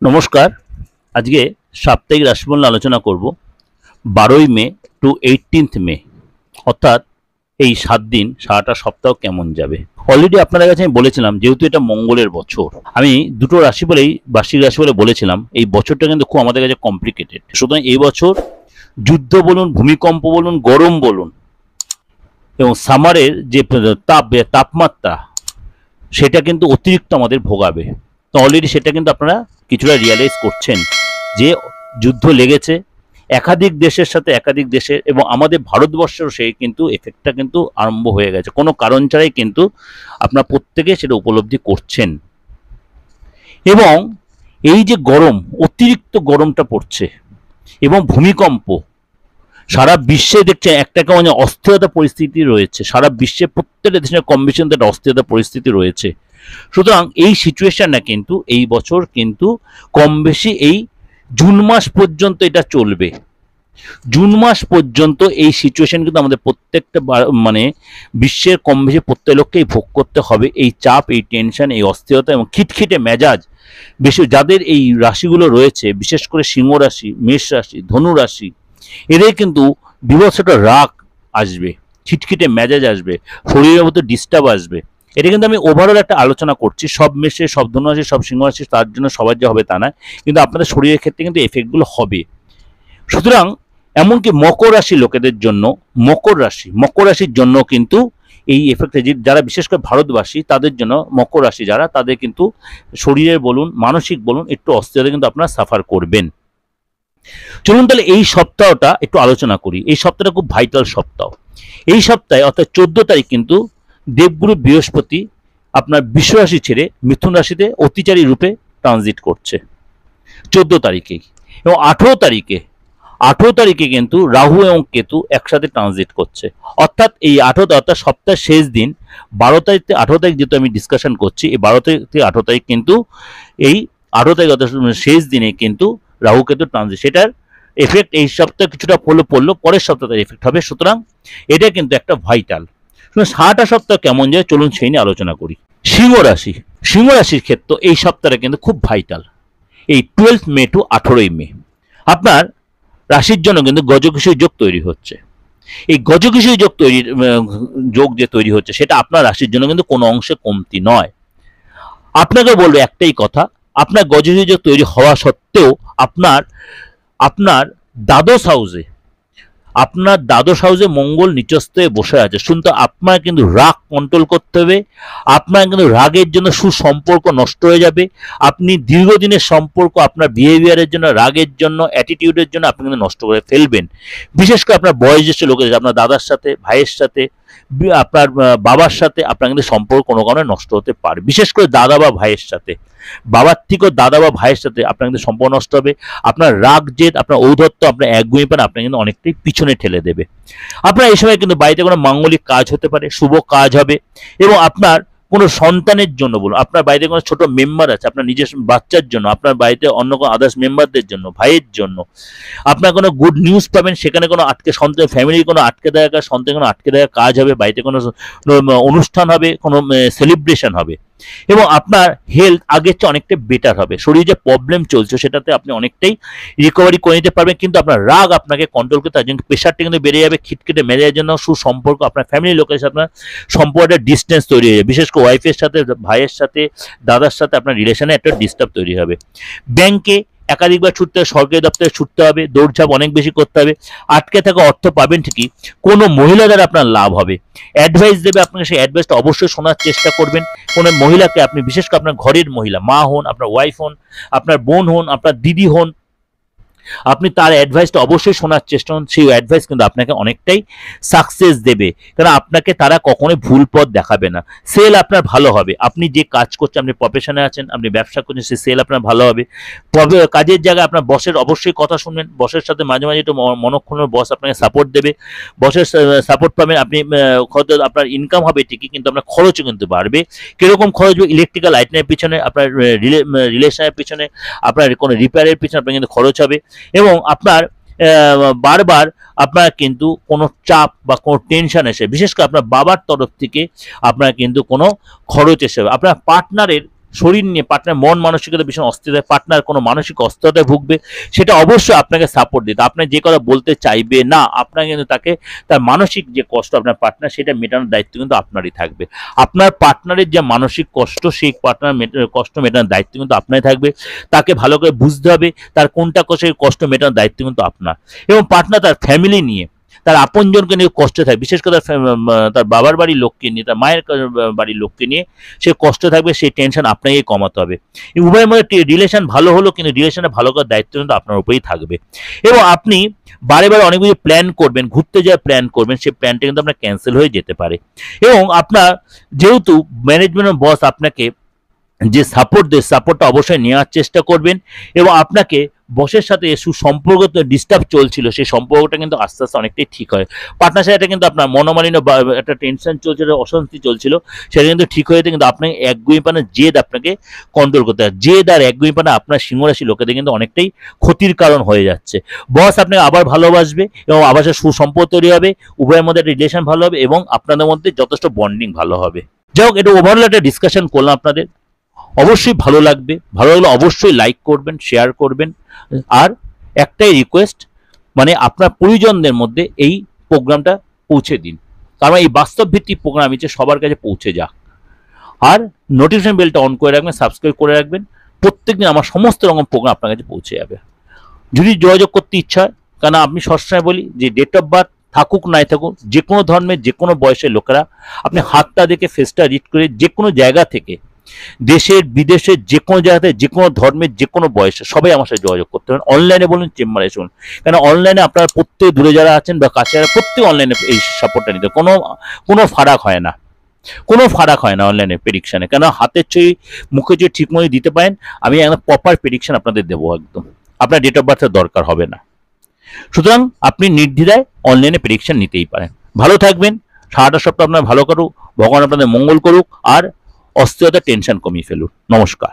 নমস্কার। আজকে সাপ্তাহিক রাশিফল নিয়ে আলোচনা করব 12ই মে টু 18th মে, অর্থাৎ এই 7 দিন সারাটা সপ্তাহ কেমন যাবে। অলরেডি আপনাদের কাছে আমি বলেছিলাম, যেহেতু এটা মঙ্গলের বছর, আমি দুটো রাশি বলেই বার্ষিক রাশি বলে বলেছিলাম এই বছরটা কিন্তু খুব আমাদের কাছে কমপ্লিকেটেড। সুতরাং এই বছর যুদ্ধ বলুন, ভূমিকম্প বলুন, গরম বলুন এবং সামারের যে তাপমাত্রা সেটা কিন্তু অতিরিক্ত আমাদের ভোগাবে। তো অলরেডি সেটা কিন্তু আপনারা কিছুটা রিয়ালাইজ করছেন যে যুদ্ধ লেগেছে একাধিক দেশের সাথে, একাধিক দেশের, এবং আমাদের ভারতবর্ষেরও সেই কিন্তু এফেক্টটা কিন্তু আরম্ভ হয়ে গেছে। কোনো কারণ ছাড়াই কিন্তু আপনারা প্রত্যেকে সেটা উপলব্ধি করছেন। এবং এই যে গরম, অতিরিক্ত গরমটা পড়ছে এবং ভূমিকম্প, সারা বিশ্বে দেখছে একটা কেমন অস্থিরতা পরিস্থিতি রয়েছে। সারা বিশ্বে প্রত্যেকটা দেশের কম বেশি একটা অস্থিরতা পরিস্থিতি রয়েছে। সুতরাং এই সিচুয়েশনটা কিন্তু এই বছর কিন্তু কম বেশি এই জুন মাস পর্যন্ত এটা চলবে। জুন মাস পর্যন্ত এই সিচুয়েশন কিন্তু আমাদের প্রত্যেকটা মানে বিশ্বের কম বেশি প্রত্যেক লোককেই ভোগ করতে হবে। এই চাপ, এই টেনশন, এই অস্থিরতা এবং খিটখিটে মেজাজ বেশি যাদের এই রাশিগুলো রয়েছে, বিশেষ করে সিংহ রাশি, মেষ রাশি, ধনু রাশি, এদের কিন্তু বিভৎসটা রাগ আসবে, খিটখিটে মেজাজ আসবে, শরীরের মধ্যে ডিস্টার্ব আসবে। এটা কিন্তু আমি ওভারঅল একটা আলোচনা করছি, সব মেষে, সব ধনু রাশি, সব সিংহ রাশি তার জন্য সবার যে হবে তা নয়, কিন্তু আপনাদের শরীরের ক্ষেত্রে কিন্তু এফেক্টগুলো হবে। সুতরাং এমনকি মকর রাশি লোকেদের জন্য, মকর রাশির জন্য কিন্তু এই এফেক্টে, যারা বিশেষ করে ভারতবাসী তাদের জন্য, মকর রাশি যারা, তাদের কিন্তু শরীরের বলুন, মানসিক বলুন, একটু অস্থিরতা কিন্তু আপনারা সাফার করবেন। চলুন তাহলে এই সপ্তাহটা একটু আলোচনা করি। এই সপ্তাহটা খুব ভাইটাল সপ্তাহ। এই সপ্তাহে অর্থাৎ 14 তারিখ কিন্তু দেবগুরু বৃহস্পতি আপনার বৃষ রাশি ছেড়ে মিথুন রাশিতে অতিচারী রূপে ট্রানজিট করছে 14 তারিখেই। এবং 18 তারিখে কিন্তু রাহু এবং কেতু একসাথে ট্রানজিট করছে। অর্থাৎ এই 18, অর্থাৎ সপ্তাহের শেষ দিন 12 তারিখ থেকে 18 তারিখ যেহেতু আমি ডিসকাশন করছি, এই 12 তারিখ থেকে 18 তারিখ কিন্তু এই 18 তারিখ অর্থাৎ শেষ দিনে কিন্তু রাহু কেতু ট্রানজিট, সেটার এফেক্ট এই সপ্তাহে কিছুটা পড়লো, পরের সপ্তাহে এফেক্ট হবে। সুতরাং এটা কিন্তু একটা ভাইটাল। সারাটা সপ্তাহ কেমন যায় চলুন সেই নিয়ে আলোচনা করি। সিংহ রাশির ক্ষেত্রে এই সপ্তাহটা কিন্তু খুব ভাইটাল। এই 12 মে টু 18 মে আপনার রাশির জন্য কিন্তু গজকেশরী যোগ তৈরি হচ্ছে। এই গজকেশরী যোগ যে তৈরি হচ্ছে সেটা আপনার রাশির জন্য কিন্তু কোনো অংশে কমতি নয়। আপনাকে বলবো একটাই কথা, আপনার গজকেশরী যোগ তৈরি হওয়া সত্ত্বেও আপনার দ্বাদশ হাউসে মঙ্গল নিচস্থ হয়ে বসে আছে। শুনতে আপনার কিন্তু রাগ কন্ট্রোল করতে হবে। আপনার কিন্তু রাগের জন্য সুসম্পর্ক নষ্ট হয়ে যাবে। আপনি দীর্ঘদিনের সম্পর্ক আপনার বিহেভিয়ারের জন্য, রাগের জন্য, অ্যাটিটিউডের জন্য আপনি কিন্তু নষ্ট করে ফেলবেন। বিশেষ করে আপনার বয়োজ্যেষ্ঠ লোকের, আপনার দাদার সাথে, ভাইয়ের সাথে, আপনার বাবার সাথে আপনার কিন্তু সম্পর্ক কোনো কারণে নষ্ট হতে পারে। বিশেষ করে দাদা বা ভাইয়ের সাথে, বাবার থেকেও দাদা বা ভাইয়ের সাথে আপনার কিন্তু সম্পর্ক নষ্ট হবে। আপনার রাগ, জেদ, আপনার ঔদ্ধত্য, আপনার একগুঁয়েপন আপনার কিন্তু অনেকটাই পিছনে ঠেলে দেবে। আপনার এই সময় কিন্তু বাড়িতে কোনো মাঙ্গলিক কাজ হতে পারে, শুভ কাজ হবে। এবং আপনার কোনো সন্তানের জন্য বলুন, আপনার বাড়িতে কোনো ছোট মেম্বার আছে, আপনার নিজের বাচ্চার জন্য, আপনার বাড়িতে অন্য কোনো আদার্স মেম্বারদের জন্য, ভাইয়ের জন্য আপনার কোনো গুড নিউজ পাবেন। সেখানে কোনো সন্তান, ফ্যামিলির কোনো আটকে দেওয়া, সন্তান কোনো আটকে দেওয়া কাজ হবে, বাড়িতে কোনো অনুষ্ঠান হবে, কোনো সেলিব্রেশন হবে। এবং আপনার হেলথ আগের চেয়ে অনেকটাই বেটার হবে। শরীরে যে প্রবলেম চলছে সেটাতে আপনি অনেকটাই রিকভারি করে নিতে পারবেন। কিন্তু আপনার রাগ আপনাকে কন্ট্রোল করতে, তার জন্য প্রেশারটা কিন্তু বেড়ে যাবে। খিটখিটে মেজাজের জন্য সুসম্পর্ক, আপনার ফ্যামিলির লোকের সাথে আপনার সম্পর্কটা ডিস্টেন্স তৈরি হয়ে যাবে। বিশেষ করে ওয়াইফের সাথে, ভাইয়ের সাথে, দাদার সাথে আপনার রিলেশনে একটা ডিস্টার্ব তৈরি হবে। ব্যাংকে একাধিকবার ছুটতে হবে, সরকারি দপ্তরে ছুটতে হবে, দৌড়ঝাঁপ অনেক বেশি করতে হবে। আটকে থাকা অর্থ পাবেন ঠিকই, কোনো মহিলা দ্বারা আপনার লাভ হবে। অ্যাডভাইস দেবে আপনাকে, সেই অ্যাডভাইসটা অবশ্যই শোনার চেষ্টা করবেন। কোনো মহিলাকে আপনি, বিশেষ করে আপনার ঘরের মহিলা, মা হন, আপনার ওয়াইফ হন, আপনার বোন হন, আপনার দিদি হন, আপনি তার অ্যাডভাইসটা অবশ্যই শোনার চেষ্টা করুন। সেই অ্যাডভাইস কিন্তু আপনাকে অনেকটাই সাকসেস দেবে, কারণ আপনাকে তারা কখনোই ভুল পথ দেখাবে না। সেল আপনার ভালো হবে। আপনি যে কাজ করছেন, আপনি প্রফেশনে আছেন, আপনি ব্যবসা করছেন, সেই সেল আপনার ভালো হবে। কাজের জায়গায় আপনার বসের অবশ্যই কথা শুনবেন। বসের সাথে মাঝে মাঝে একটু মনক্ষণ বস আপনাকে সাপোর্ট দেবে, বসের সাপোর্ট পাবেন। আপনি হয়তো আপনার ইনকাম হবে ঠিকই, কিন্তু আপনার খরচও কিন্তু বাড়বে। কিরকম খরচ? ইলেকট্রিক্যাল আইটেমের পিছনে, আপনার রিলেশনের পিছনে, আপনার কোনো রিপেয়ারের পিছনে আপনার কিন্তু খরচ হবে। এবং আপনার বারবার আপনার কিন্তু কোনো চাপ বা কোনো টেনশন এসে, বিশেষ করে আপনার বাবার তরফ থেকে আপনার কিন্তু কোনো খরচ এসে, আপনার পার্টনারের শরীর নিয়ে, পার্টনার মন মানসিকতা ভীষণ অস্থিরতায়, পার্টনার কোনো মানসিক অস্থিরতায় ভুগবে, সেটা অবশ্যই আপনাকে সাপোর্ট দিতে, আপনি যে কথা বলতে চাইবে না, আপনাকে কিন্তু তাকে তার মানসিক যে কষ্ট আপনার পার্টনার সেটা মেটানোর দায়িত্ব কিন্তু আপনারই থাকবে। আপনার পার্টনারের যে মানসিক কষ্ট, সেই পার্টনার কষ্ট মেটানোর দায়িত্ব কিন্তু আপনারই থাকবে। তাকে ভালো করে বুঝতে হবে তার কোনটা কষ্ট মেটানোর দায়িত্ব কিন্তু আপনার। এবং পার্টনার তার ফ্যামিলি নিয়ে, তার আপনজনকে নিয়ে কষ্টে থাকে, বিশেষ করে তার বাবার বাড়ির লোককে নিয়ে, তার মায়ের বাড়ির লোককে নিয়ে সে কষ্ট থাকবে, সেই টেনশন আপনাকেই কমাতে হবে। উভয়ের মধ্যে রিলেশন ভালো হলো, কিন্তু রিলেশনটা ভালো করার দায়িত্ব কিন্তু আপনার উপরেই থাকবে। এবং আপনি বারে বারে অনেক কিছু প্ল্যান করবেন, ঘুরতে যাওয়ার প্ল্যান করবেন, সেই প্ল্যানটা কিন্তু আপনার ক্যান্সেল হয়ে যেতে পারে। এবং আপনার যেহেতু ম্যানেজমেন্ট বস আপনাকে যে সাপোর্ট দেয়, সাপোর্টটা অবশ্যই নেওয়ার চেষ্টা করবেন। এবং আপনাকে বসের সাথে সুসম্পর্ক ডিস্টার্ব চলছিল, সেই সম্পর্কটা কিন্তু আস্তে আস্তে অনেকটাই ঠিক হয়। পার্টনার সাথে কিন্তু আপনার মনোমালিন্য বা একটা টেনশন চলছিল, অশান্তি চলছিল, সেটা কিন্তু ঠিক হয়ে যেতে, কিন্তু আপনাকে একগুঁয়েপনা জেদ আপনাকে কন্ট্রোল করতে হয়। জেদ আর একগুঁয়েপনা আপনার সিংহরাশি লোকেদের কিন্তু অনেকটাই ক্ষতির কারণ হয়ে যাচ্ছে। বস আপনাকে আবার ভালোবাসবে এবং আবার সুসম্পর্ক তৈরি হবে, উভয়ের মধ্যে একটা রিলেশন ভালো হবে এবং আপনাদের মধ্যে যথেষ্ট বন্ডিং ভালো হবে। যাই হোক, এটা ওভারঅল একটা ডিসকাশন করলাম আপনাদের। অবশ্যই ভালো লাগবে, ভালো লাগলে অবশ্যই লাইক করবেন, শেয়ার করবেন। আর একটাই রিকোয়েস্ট, মানে আপনার পরিজনদের মধ্যে এই প্রোগ্রামটা পৌঁছে দিন, কারণ এই বাস্তব ভিত্তিক প্রোগ্রাম হচ্ছে সবার কাছে পৌঁছে যাক। আর নোটিফিকেশন বেলটা অন করে রাখবেন, সাবস্ক্রাইব করে রাখবেন, প্রত্যেকদিন আমার সমস্ত রকম প্রোগ্রাম আপনার কাছে পৌঁছে যাবে। যদি যোগাযোগ করতে ইচ্ছা হয়, কারণ আমি সবসময় বলি যে ডেট অফ বার্থ থাকুক নাই থাকুক, যে কোনো ধর্মের যে কোনো বয়সের লোকেরা আপনি হাতটা দেখে ফেসটা রিড করে যে কোনো জায়গা থেকে, দেশের বিদেশের যে কোনো জায়গাতে, যে কোনো ধর্মের যে কোনো বয়সে সবাই আমার সাথে যোগাযোগ করতে পারেন। অনলাইনে বলুন, চেম্বারে শুনুন, কেন অনলাইনে আপনারা প্রত্যেক দূরে যারা আছেন বা কাছে যারা, প্রত্যেক অনলাইনে এই সাপোর্টটা নিতে কোনো ফারাক হয় না, কোনো ফারাক হয় না অনলাইনে প্রেডিকশানে। কেন হাতের ছবি মুখে ছবি ঠিক মতো দিতে পারেন, আমি একদম প্রপার প্রেডিকশন আপনাদের দেবো, একদম আপনার ডেট অফ বার্থের দরকার হবে না। সুতরাং আপনি নির্দ্বিধায় অনলাইনে প্রেডিকশন নিতেই পারেন। ভালো থাকবেন, সারাটা সপ্তাহ আপনার ভালো করুক, ভগবান আপনাদের মঙ্গল করুক, আর অস্থিরতা টেনশন কমিয়ে ফেলুন। নমস্কার।